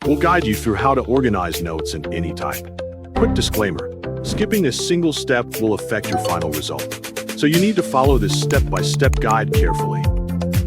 We'll guide you through how to organize notes in Anytype. Quick disclaimer, skipping a single step will affect your final result, so you need to follow this step-by-step guide carefully.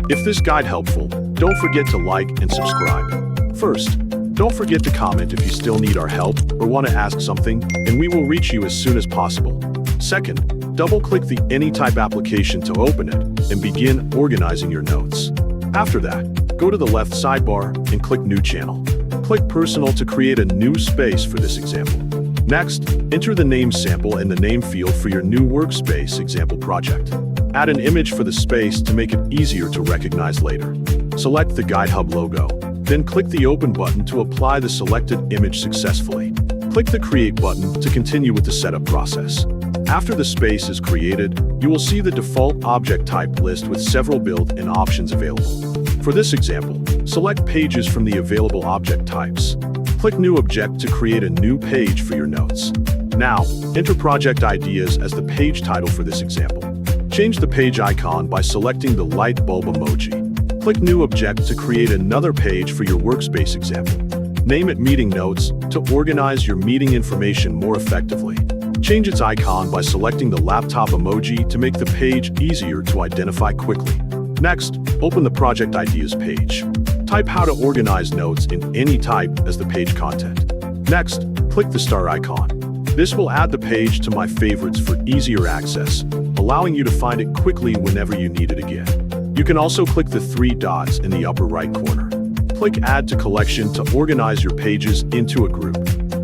If this guide helpful, don't forget to like and subscribe. First, don't forget to comment if you still need our help or want to ask something, and we will reach you as soon as possible. Second, double-click the Anytype application to open it and begin organizing your notes. After that, go to the left sidebar and click New Channel. Click Personal to create a new space for this example. Next, enter the name sample in the name field for your new workspace example project. Add an image for the space to make it easier to recognize later. Select the GuideHub logo, then click the Open button to apply the selected image successfully. Click the Create button to continue with the setup process. After the space is created, you will see the default object type list with several built-in options available. For this example, select Pages from the available object types. Click New Object to create a new page for your notes. Now, enter project ideas as the page title for this example. Change the page icon by selecting the light bulb emoji. Click New Object to create another page for your workspace example. Name it Meeting Notes to organize your meeting information more effectively. Change its icon by selecting the laptop emoji to make the page easier to identify quickly. Next, open the Project Ideas page. Type how to organize notes in Anytype as the page content. Next, click the star icon. This will add the page to My Favorites for easier access, allowing you to find it quickly whenever you need it again. You can also click the three dots in the upper right corner. Click Add to Collection to organize your pages into a group.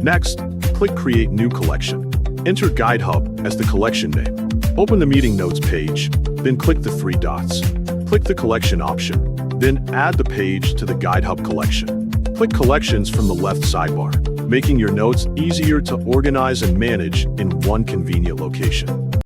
Next, click Create New Collection. Enter GuideHub as the collection name. Open the Meeting Notes page, then click the three dots. Click the Collection option, then add the page to the GuideHub collection. Click Collections from the left sidebar, making your notes easier to organize and manage in one convenient location.